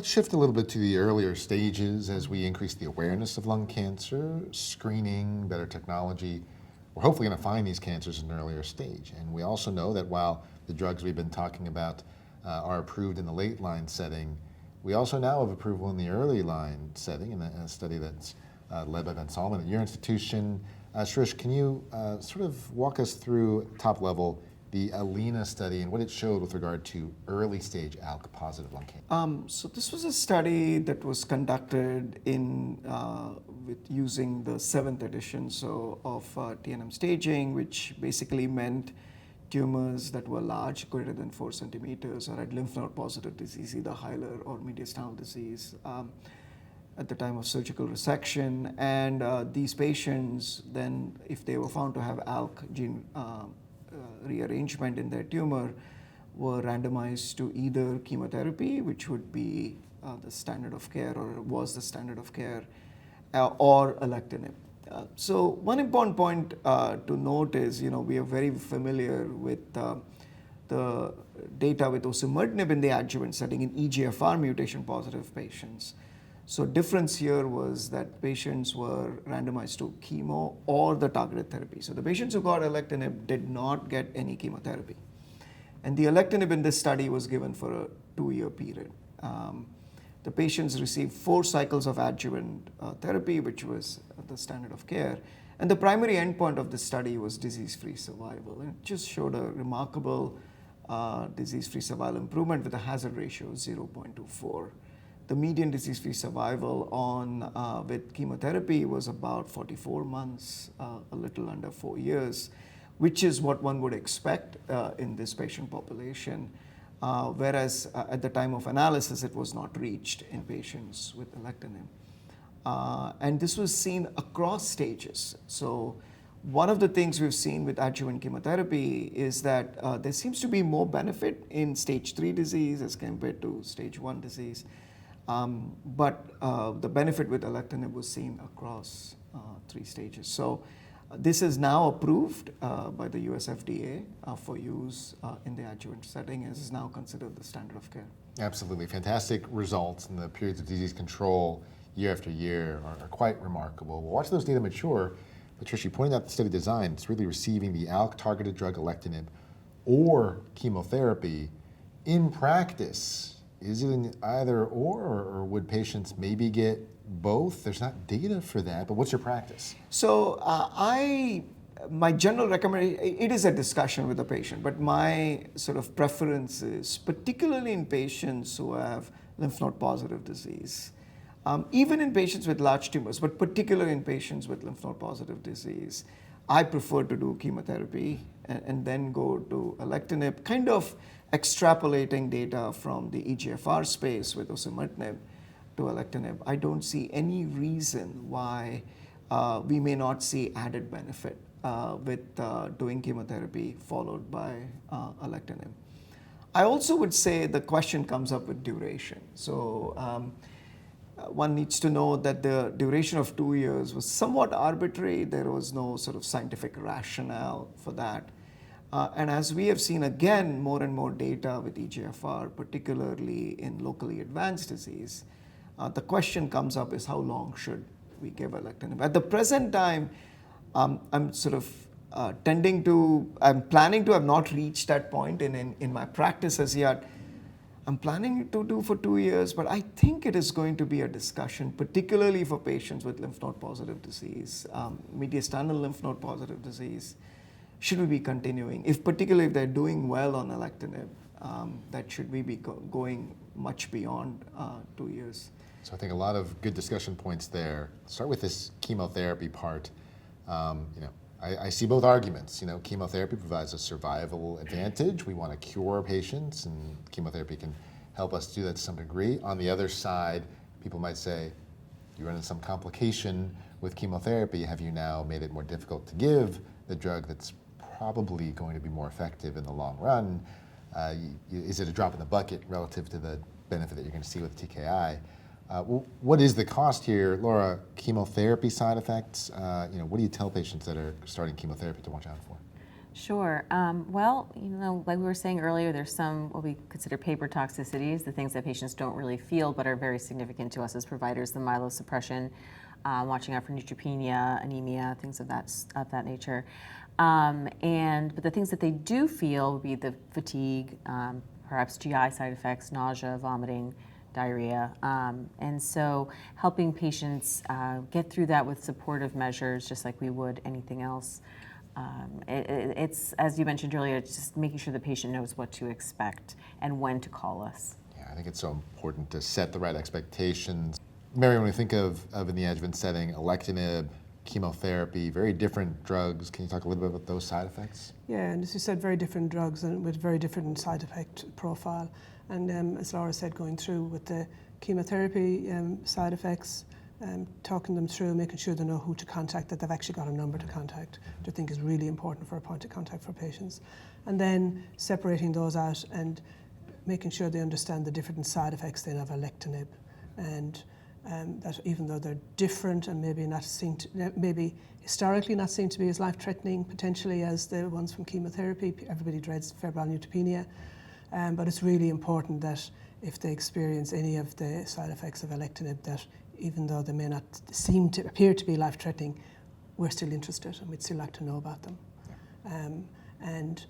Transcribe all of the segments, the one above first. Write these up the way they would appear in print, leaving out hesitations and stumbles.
let's shift a little bit to the earlier stages as we increase the awareness of lung cancer, screening, better technology. We're hopefully going to find these cancers in an earlier stage. And we also know that while the drugs we've been talking about are approved in the late line setting, we also now have approval in the early line setting in a study that's led by Ben Solomon at your institution. Shirish, can you sort of walk us through top level the ALINA study and what it showed with regard to early stage ALK-positive lung cancer? So this was a study that was conducted with using the 7th edition of TNM staging, which basically meant tumors that were large, greater than 4 centimeters, or had lymph node positive disease, either hilar or mediastinal disease, at the time of surgical resection. And these patients then, if they were found to have ALK gene rearrangement in their tumor, were randomized to either chemotherapy, which would be the standard of care, or was the standard of care, or alectinib. So one important point to note is, we are very familiar with the data with osimertinib in the adjuvant setting in EGFR mutation positive patients. So difference here was that patients were randomized to chemo or the targeted therapy. So the patients who got alectinib did not get any chemotherapy. And the alectinib in this study was given for a 2-year period. The patients received 4 cycles of adjuvant therapy, which was the standard of care. And the primary endpoint of this study was disease-free survival. And it just showed a remarkable disease-free survival improvement with a hazard ratio of 0.24. The median disease-free survival with chemotherapy was about 44 months, a little under 4 years, which is what one would expect in this patient population, whereas at the time of analysis, it was not reached in patients with alectinib. And this was seen across stages. So one of the things we've seen with adjuvant chemotherapy is that there seems to be more benefit in stage 3 disease as compared to stage 1 disease. But the benefit with alectinib was seen across 3 stages. So this is now approved by the US FDA for use in the adjuvant setting, and is now considered the standard of care. Absolutely. Fantastic results, and the periods of disease control year after year are quite remarkable. We'll watch those data mature. Patricia, you pointed out the study design. It's really receiving the ALK-targeted drug alectinib or chemotherapy. In practice, is it an either or would patients maybe get both? There's not data for that, but what's your practice? So my general recommendation, it is a discussion with the patient, but my sort of preference is, particularly in patients who have lymph node positive disease, even in patients with large tumors, but particularly in patients with lymph node positive disease, I prefer to do chemotherapy and then go to alectinib, kind of extrapolating data from the EGFR space with osimertinib to alectinib. I don't see any reason why we may not see added benefit with doing chemotherapy followed by alectinib. I also would say the question comes up with duration. So one needs to know that the duration of 2 years was somewhat arbitrary. There was no sort of scientific rationale for that. And as we have seen, again, more and more data with EGFR, particularly in locally advanced disease, the question comes up is, how long should we give alectinib? At the present time, I'm sort of I'm planning to have not reached that point in my practice as yet. I'm planning to do for 2 years, but I think it is going to be a discussion, particularly for patients with lymph node positive disease, mediastinal lymph node positive disease. Should we be continuing? Particularly if they're doing well on alectinib, that should we be going much beyond 2 years? So I think a lot of good discussion points there. Start with this chemotherapy part. I see both arguments. Chemotherapy provides a survival advantage. We want to cure patients, and chemotherapy can help us do that to some degree. On the other side, people might say, you run into some complication with chemotherapy. Have you now made it more difficult to give the drug that's probably going to be more effective in the long run? Is it a drop in the bucket relative to the benefit that you're going to see with TKI? What is the cost here? Laura, chemotherapy side effects, what do you tell patients that are starting chemotherapy to watch out for? Sure. Well, like we were saying earlier, there's some what we consider paper toxicities, the things that patients don't really feel but are very significant to us as providers, the myelosuppression, watching out for neutropenia, anemia, things of that nature. But the things that they do feel would be the fatigue, perhaps GI side effects, nausea, vomiting, diarrhea. And so helping patients get through that with supportive measures, just like we would anything else. It's, as you mentioned earlier, it's just making sure the patient knows what to expect and when to call us. Yeah, I think it's so important to set the right expectations. Mary, when we think of in the adjuvant setting, alectinib, chemotherapy, very different drugs. Can you talk a little bit about those side effects? Yeah, and as you said, very different drugs and with very different side effect profile. And as Laura said, going through with the chemotherapy side effects, talking them through, making sure they know who to contact, that they've actually got a number to contact, which I think is really important for a point of contact for patients. And then separating those out and making sure they understand the different side effects then of alectinib, and that even though they're different and maybe historically not seen to be as life-threatening potentially as the ones from chemotherapy, everybody dreads febrile neutropenia, but it's really important that if they experience any of the side effects of alectinib, that even though they may not appear to be life-threatening, we're still interested and we'd still like to know about them. And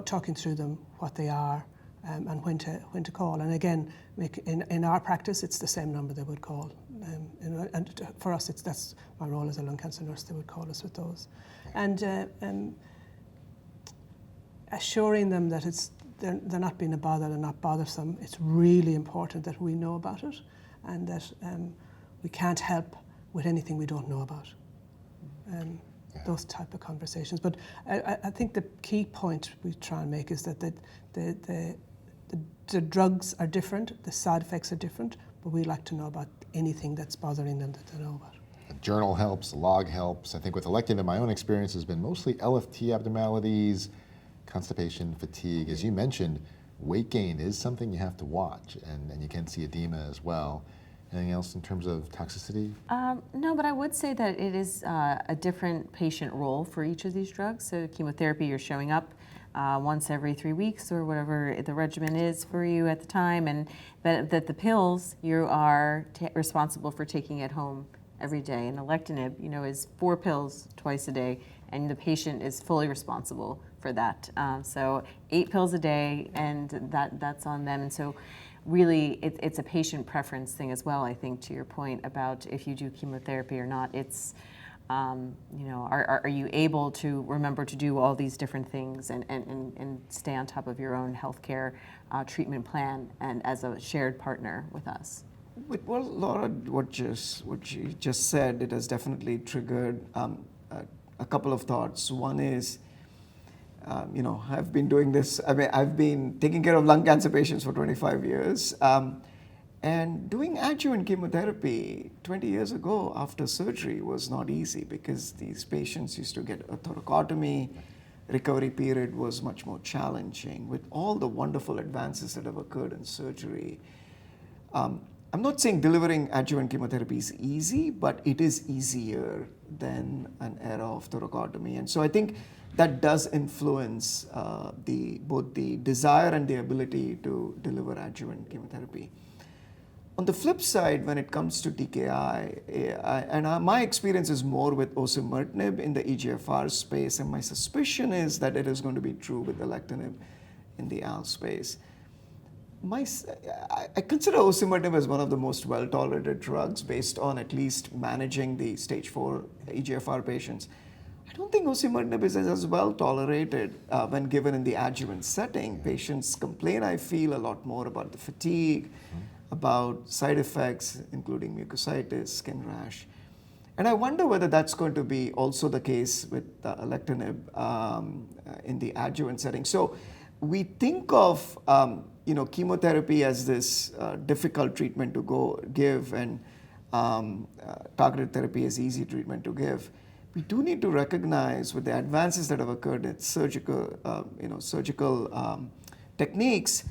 talking through them, what they are, and when to call. And again, in our practice, it's the same number they would call. And for us, that's my role as a lung cancer nurse, they would call us with those. And assuring them that they're not being a bother and not bothersome. It's really important that we know about it, and that we can't help with anything we don't know about. Those type of conversations. But I think the key point we try and make is that the drugs are different, the side effects are different, but we like to know about anything that's bothering them that they know about. A journal helps, a log helps. I think with alectinib, my own experience has been mostly LFT abnormalities, constipation, fatigue. As you mentioned, weight gain is something you have to watch, and you can see edema as well. Anything else in terms of toxicity? No, but I would say that it is a different patient role for each of these drugs. So chemotherapy, you're showing up once every 3 weeks or whatever the regimen is for you at the time, and that the pills, you are responsible for taking at home every day. And alectinib, is 4 pills twice a day, and the patient is fully responsible for that. So 8 pills a day, and that's on them. And so really, it's a patient preference thing as well, I think, to your point about if you do chemotherapy or not. It's, are you able to remember to do all these different things and stay on top of your own healthcare treatment plan and as a shared partner with us? Well, Laura, what she just said, it has definitely triggered a couple of thoughts. One is, I've been doing this, I've been taking care of lung cancer patients for 25 years. And doing adjuvant chemotherapy 20 years ago after surgery was not easy because these patients used to get a thoracotomy. Recovery period was much more challenging with all the wonderful advances that have occurred in surgery. I'm not saying delivering adjuvant chemotherapy is easy, but it is easier than an era of thoracotomy. And so I think that does influence both the desire and the ability to deliver adjuvant chemotherapy. On the flip side, when it comes to TKI, my experience is more with osimertinib in the EGFR space, and my suspicion is that it is going to be true with alectinib in the ALK space. I consider osimertinib as one of the most well-tolerated drugs based on at least managing the stage 4 EGFR patients. I don't think osimertinib is as well tolerated when given in the adjuvant setting. Patients complain, I feel, a lot more about the fatigue, about side effects, including mucositis, skin rash. And I wonder whether that's going to be also the case with alectinib in the adjuvant setting. So we think of chemotherapy as this difficult treatment to give, and targeted therapy as easy treatment to give. We do need to recognize with the advances that have occurred in surgical techniques.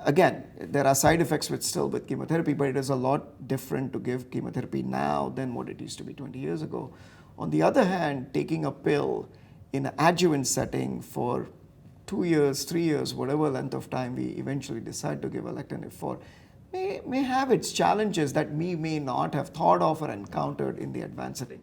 Again, there are side effects with chemotherapy, but it is a lot different to give chemotherapy now than what it used to be 20 years ago. On the other hand, taking a pill in an adjuvant setting for 2 years, 3 years, whatever length of time we eventually decide to give alectinib for, may have its challenges that we may not have thought of or encountered in the advanced setting.